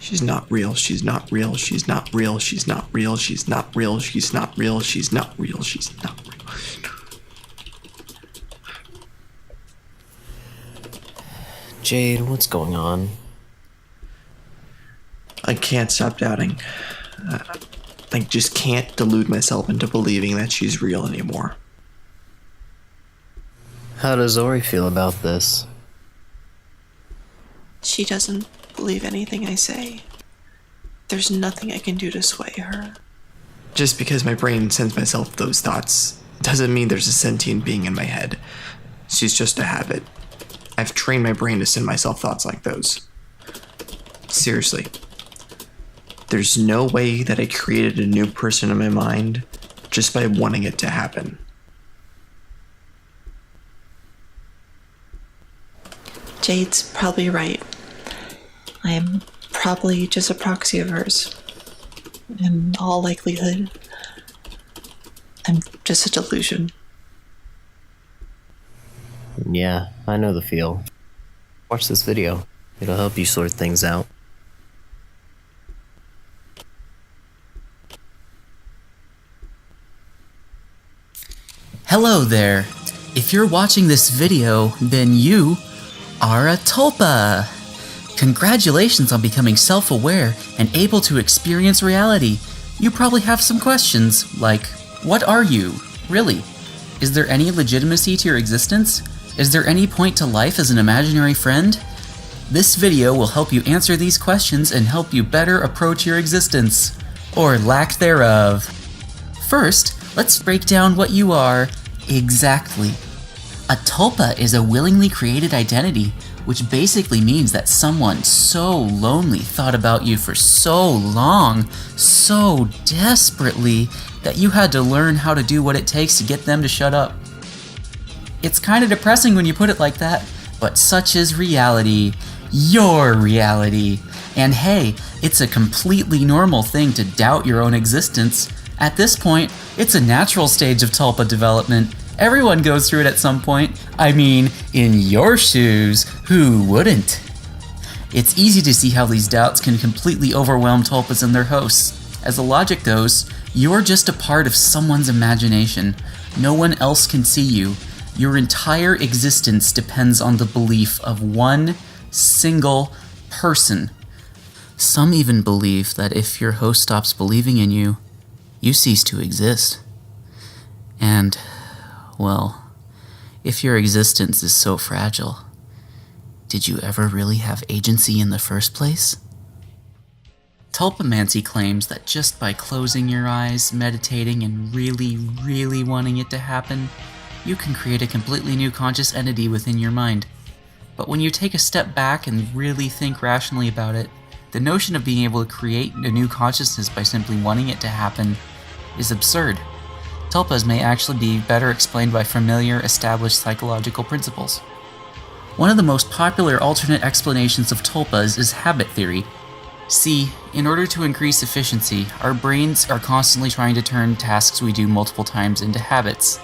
She's not real, she's not real, she's not real, she's not real, she's not real, she's not real, she's not real, she's not real. Jade, what's going on? I can't stop doubting. I just can't delude myself into believing that she's real anymore. How does Aury feel about this? She doesn't believe anything I say. There's nothing I can do to sway her. Just because my brain sends myself those thoughts doesn't mean there's a sentient being in my head. She's just a habit. I've trained my brain to send myself thoughts like those. Seriously. There's no way that I created a new person in my mind just by wanting it to happen. Jade's probably right. I am probably just a proxy of hers. In all likelihood, I'm just a delusion. Yeah, I know the feel. Watch this video. It'll help you sort things out. Hello there. If you're watching this video, then you are a tulpa. Congratulations on becoming self-aware and able to experience reality. You probably have some questions, like, what are you, really? Is there any legitimacy to your existence? Is there any point to life as an imaginary friend? This video will help you answer these questions and help you better approach your existence, or lack thereof. First, let's break down what you are exactly. A tulpa is a willingly created identity, which basically means that someone so lonely thought about you for so long, so desperately, that you had to learn how to do what it takes to get them to shut up. It's kind of depressing when you put it like that, but such is reality. Your reality. And hey, it's a completely normal thing to doubt your own existence. At this point, it's a natural stage of tulpa development. Everyone goes through it at some point. I mean, in your shoes, who wouldn't? It's easy to see how these doubts can completely overwhelm tulpas and their hosts. As the logic goes, you're just a part of someone's imagination. No one else can see you. Your entire existence depends on the belief of one single person. Some even believe that if your host stops believing in you, you cease to exist. And, well, if your existence is so fragile, did you ever really have agency in the first place? Tulpamancy claims that just by closing your eyes, meditating, and really wanting it to happen, you can create a completely new conscious entity within your mind. But when you take a step back and really think rationally about it, the notion of being able to create a new consciousness by simply wanting it to happen is absurd. Tulpas may actually be better explained by familiar, established psychological principles. One of the most popular alternate explanations of tulpas is habit theory. See, in order to increase efficiency, our brains are constantly trying to turn tasks we do multiple times into habits.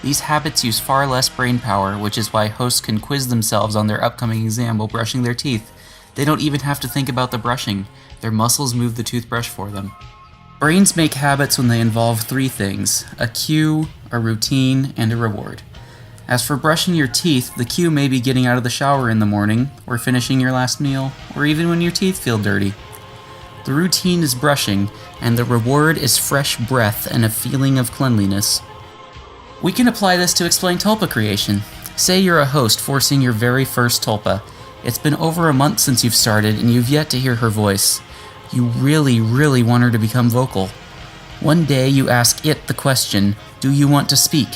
These habits use far less brain power, which is why hosts can quiz themselves on their upcoming exam while brushing their teeth. They don't even have to think about the brushing. Their muscles move the toothbrush for them. Brains make habits when they involve three things: a cue, a routine, and a reward. As for brushing your teeth, the cue may be getting out of the shower in the morning, or finishing your last meal, or even when your teeth feel dirty. The routine is brushing, and the reward is fresh breath and a feeling of cleanliness. We can apply this to explain tulpa creation. Say you're a host forcing your very first tulpa. It's been over a month since you've started, and you've yet to hear her voice. You really want her to become vocal. One day you ask it the question, do you want to speak?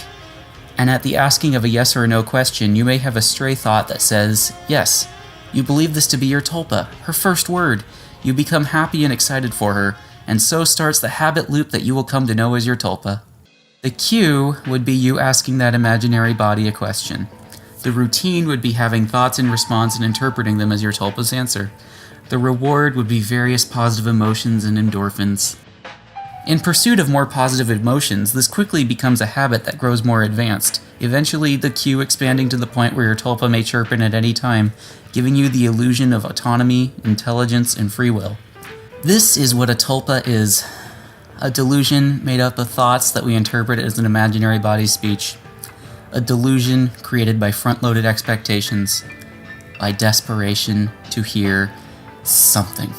And at the asking of a yes or a no question, you may have a stray thought that says, yes. You believe this to be your tulpa, her first word. You become happy and excited for her, and so starts the habit loop that you will come to know as your tulpa. The cue would be you asking that imaginary body a question. The routine would be having thoughts in response and interpreting them as your tulpa's answer. The reward would be various positive emotions and endorphins. In pursuit of more positive emotions, this quickly becomes a habit that grows more advanced, eventually the cue expanding to the point where your tulpa may chirp in at any time, giving you the illusion of autonomy, intelligence, and free will. This is what a tulpa is. A delusion made up of thoughts that we interpret as an imaginary body's speech. A delusion created by front-loaded expectations, by desperation to hear something.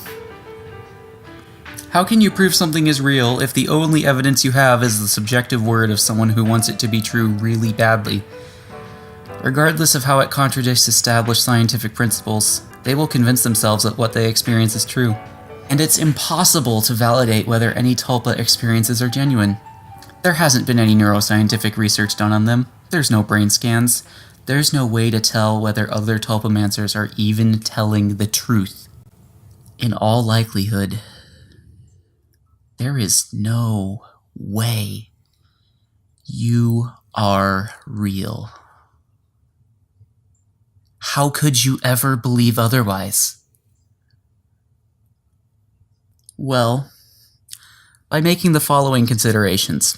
How can you prove something is real if the only evidence you have is the subjective word of someone who wants it to be true really badly? Regardless of how it contradicts established scientific principles, they will convince themselves that what they experience is true. And it's impossible to validate whether any tulpa experiences are genuine. There hasn't been any neuroscientific research done on them. There's no brain scans. There's no way to tell whether other tulpamancers are even telling the truth. In all likelihood, there is no way you are real. How could you ever believe otherwise? Well, by making the following considerations.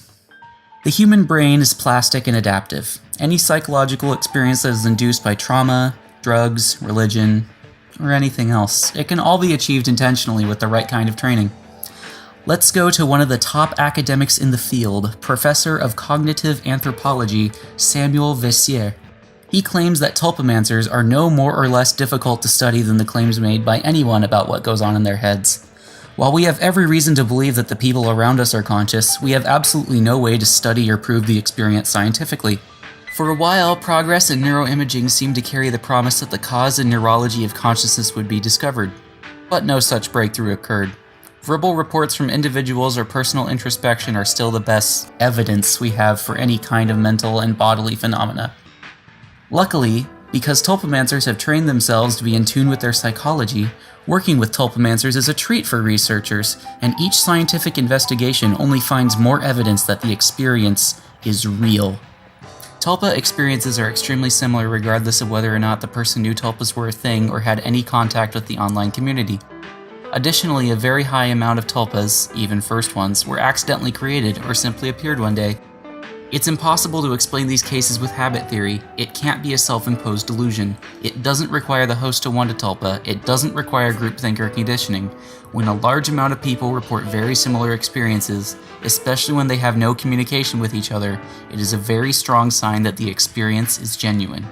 The human brain is plastic and adaptive. Any psychological experience that is induced by trauma, drugs, religion, or anything else, it can all be achieved intentionally with the right kind of training. Let's go to one of the top academics in the field, Professor of Cognitive Anthropology, Samuel Vessier. He claims that tulpamancers are no more or less difficult to study than the claims made by anyone about what goes on in their heads. While we have every reason to believe that the people around us are conscious, we have absolutely no way to study or prove the experience scientifically. For a while, progress in neuroimaging seemed to carry the promise that the cause and neurology of consciousness would be discovered. But no such breakthrough occurred. Verbal reports from individuals or personal introspection are still the best evidence we have for any kind of mental and bodily phenomena. Luckily, because tulpamancers have trained themselves to be in tune with their psychology, working with tulpamancers is a treat for researchers, and each scientific investigation only finds more evidence that the experience is real. Tulpa experiences are extremely similar regardless of whether or not the person knew tulpas were a thing or had any contact with the online community. Additionally, a very high amount of tulpas, even first ones, were accidentally created or simply appeared one day. It's impossible to explain these cases with habit theory. It can't be a self-imposed delusion. It doesn't require the host to want a tulpa. It doesn't require groupthink or conditioning. When a large amount of people report very similar experiences, especially when they have no communication with each other, it is a very strong sign that the experience is genuine.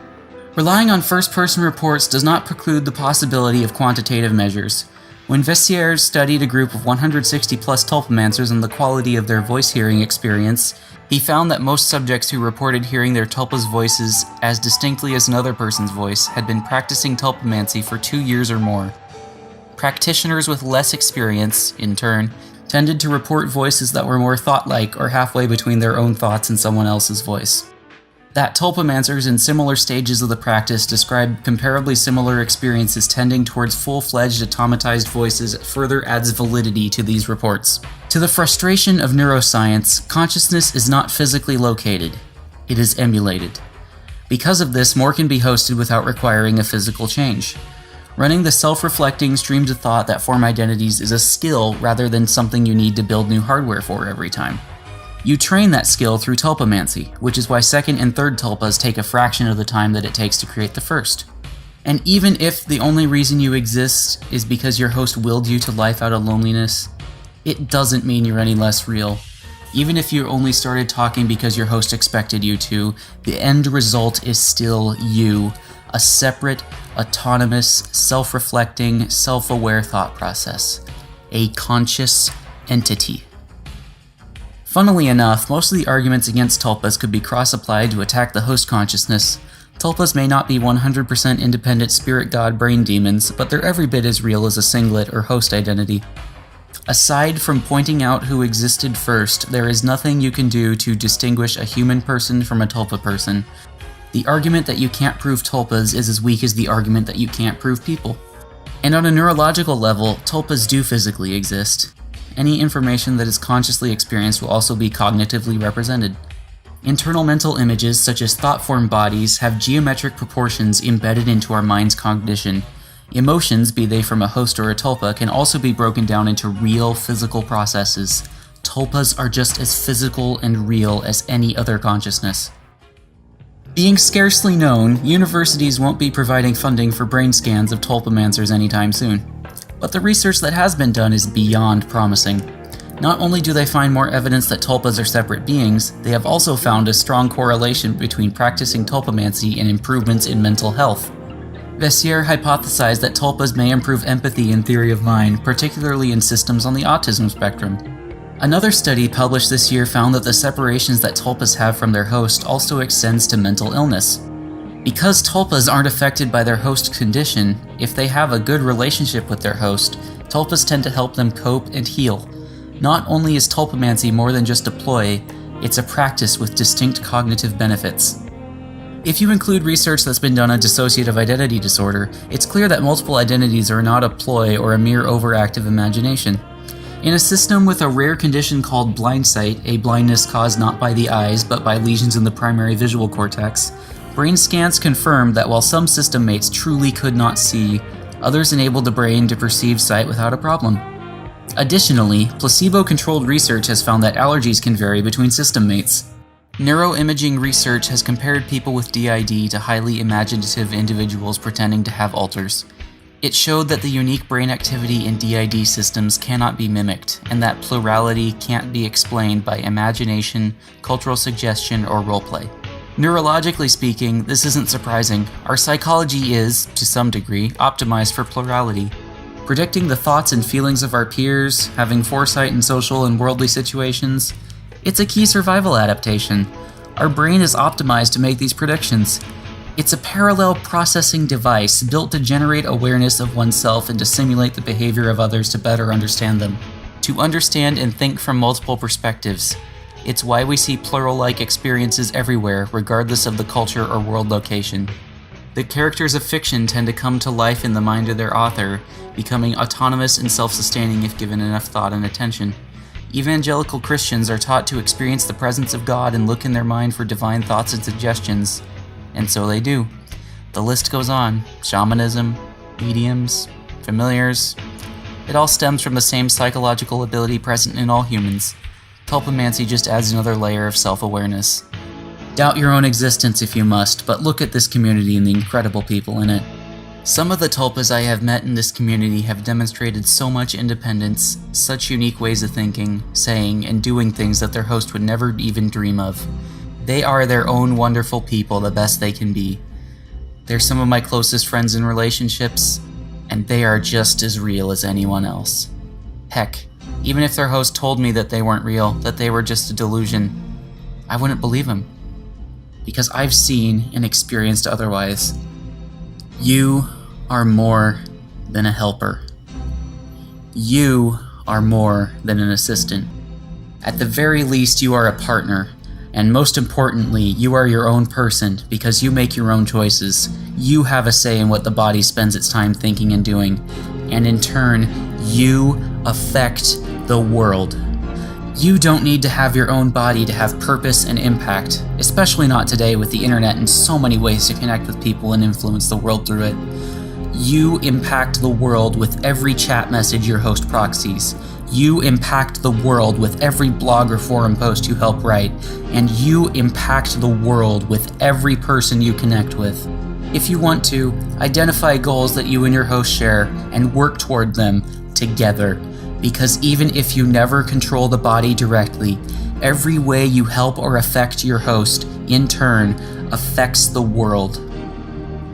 Relying on first-person reports does not preclude the possibility of quantitative measures. When Vessier studied a group of 160-plus tulpamancers and the quality of their voice-hearing experience, he found that most subjects who reported hearing their tulpa's voices as distinctly as another person's voice had been practicing tulpamancy for 2 years or more. Practitioners with less experience, in turn, tended to report voices that were more thought-like or halfway between their own thoughts and someone else's voice. That tulpamancers in similar stages of the practice described comparably similar experiences tending towards full-fledged automatized voices further adds validity to these reports. To the frustration of neuroscience, consciousness is not physically located. It is emulated. Because of this, more can be hosted without requiring a physical change. Running the self-reflecting streams of thought that form identities is a skill rather than something you need to build new hardware for every time. You train that skill through tulpamancy, which is why second and third tulpas take a fraction of the time that it takes to create the first. And even if the only reason you exist is because your host willed you to life out of loneliness, it doesn't mean you're any less real. Even if you only started talking because your host expected you to, the end result is still you, a separate, autonomous, self-reflecting, self-aware thought process. A conscious entity. Funnily enough, most of the arguments against tulpas could be cross-applied to attack the host consciousness. Tulpas may not be 100% independent spirit god brain demons, but they're every bit as real as a singlet or host identity. Aside from pointing out who existed first, there is nothing you can do to distinguish a human person from a tulpa person. The argument that you can't prove tulpas is as weak as the argument that you can't prove people. And on a neurological level, tulpas do physically exist. Any information that is consciously experienced will also be cognitively represented. Internal mental images, such as thought-form bodies, have geometric proportions embedded into our mind's cognition. Emotions, be they from a host or a tulpa, can also be broken down into real physical processes. Tulpas are just as physical and real as any other consciousness. Being scarcely known, universities won't be providing funding for brain scans of tulpamancers anytime soon. But the research that has been done is beyond promising. Not only do they find more evidence that tulpas are separate beings, they have also found a strong correlation between practicing tulpamancy and improvements in mental health. Vessier hypothesized that tulpas may improve empathy in theory of mind, particularly in systems on the autism spectrum. Another study published this year found that the separations that tulpas have from their host also extends to mental illness. Because tulpas aren't affected by their host condition, if they have a good relationship with their host, tulpas tend to help them cope and heal. Not only is tulpamancy more than just a ploy, it's a practice with distinct cognitive benefits. If you include research that's been done on dissociative identity disorder, it's clear that multiple identities are not a ploy or a mere overactive imagination. In a system with a rare condition called blindsight, a blindness caused not by the eyes but by lesions in the primary visual cortex, brain scans confirmed that while some system mates truly could not see, others enabled the brain to perceive sight without a problem. Additionally, placebo-controlled research has found that allergies can vary between system mates. Neuroimaging research has compared people with DID to highly imaginative individuals pretending to have alters. It showed that the unique brain activity in DID systems cannot be mimicked, and that plurality can't be explained by imagination, cultural suggestion, or roleplay. Neurologically speaking, this isn't surprising. Our psychology is, to some degree, optimized for plurality. Predicting the thoughts and feelings of our peers, having foresight in social and worldly situations, it's a key survival adaptation. Our brain is optimized to make these predictions. It's a parallel processing device built to generate awareness of oneself and to simulate the behavior of others to better understand them. To understand and think from multiple perspectives. It's why we see plural-like experiences everywhere, regardless of the culture or world location. The characters of fiction tend to come to life in the mind of their author, becoming autonomous and self-sustaining if given enough thought and attention. Evangelical Christians are taught to experience the presence of God and look in their mind for divine thoughts and suggestions. And so they do. The list goes on. Shamanism, mediums, familiars. It all stems from the same psychological ability present in all humans. Tulpamancy just adds another layer of self-awareness. Doubt your own existence if you must, but look at this community and the incredible people in it. Some of the tulpas I have met in this community have demonstrated so much independence, such unique ways of thinking, saying, and doing things that their host would never even dream of. They are their own wonderful people the best they can be. They're some of my closest friends in relationships, and they are just as real as anyone else. Heck, even if their host told me that they weren't real, that they were just a delusion, I wouldn't believe him. Because I've seen and experienced otherwise. You are more than a helper. You are more than an assistant. At the very least, you are a partner. And most importantly, you are your own person because you make your own choices. You have a say in what the body spends its time thinking and doing. And in turn, you affect the world. You don't need to have your own body to have purpose and impact, especially not today with the internet and so many ways to connect with people and influence the world through it. You impact the world with every chat message your host proxies. You impact the world with every blog or forum post you help write, and you impact the world with every person you connect with. If you want to, identify goals that you and your host share and work toward them together. Because even if you never control the body directly, every way you help or affect your host, in turn, affects the world.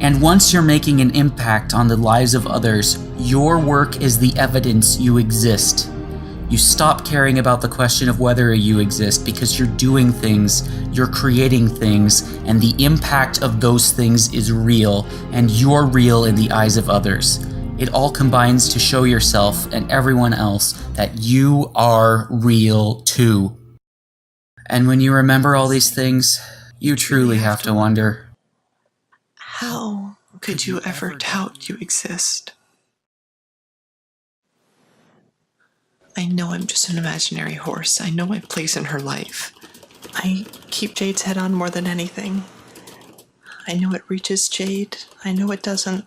And once you're making an impact on the lives of others, your work is the evidence you exist. You stop caring about the question of whether you exist because you're doing things, you're creating things, and the impact of those things is real, and you're real in the eyes of others. It all combines to show yourself and everyone else that you are real too. And when you remember all these things, you truly have to wonder, How could you ever doubt you exist? I know I'm just an imaginary horse. I know my place in her life. I keep Jade's head on more than anything. I know it reaches Jade. I know it doesn't.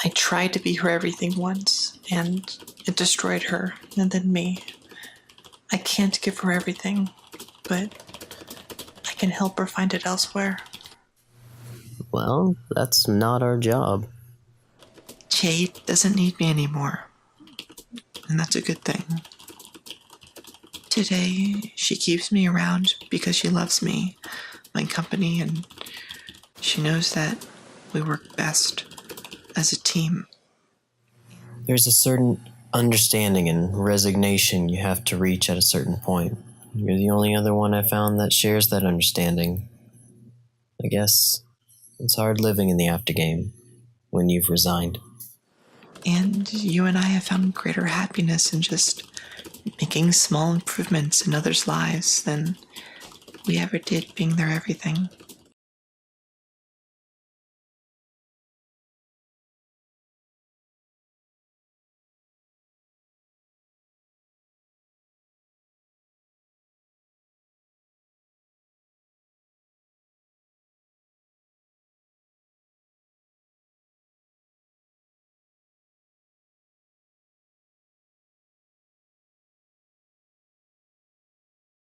I tried to be her everything once, and it destroyed her, and then me. I can't give her everything, but I can help her find it elsewhere. Well, that's not our job. Kate doesn't need me anymore, and that's a good thing. Today, she keeps me around because she loves me, my company, and she knows that we work best as a team. There's a certain understanding and resignation you have to reach at a certain point. You're the only other one I found that shares that understanding. I guess it's hard living in the aftergame when you've resigned. And you and I have found greater happiness in just making small improvements in others' lives than we ever did being their everything.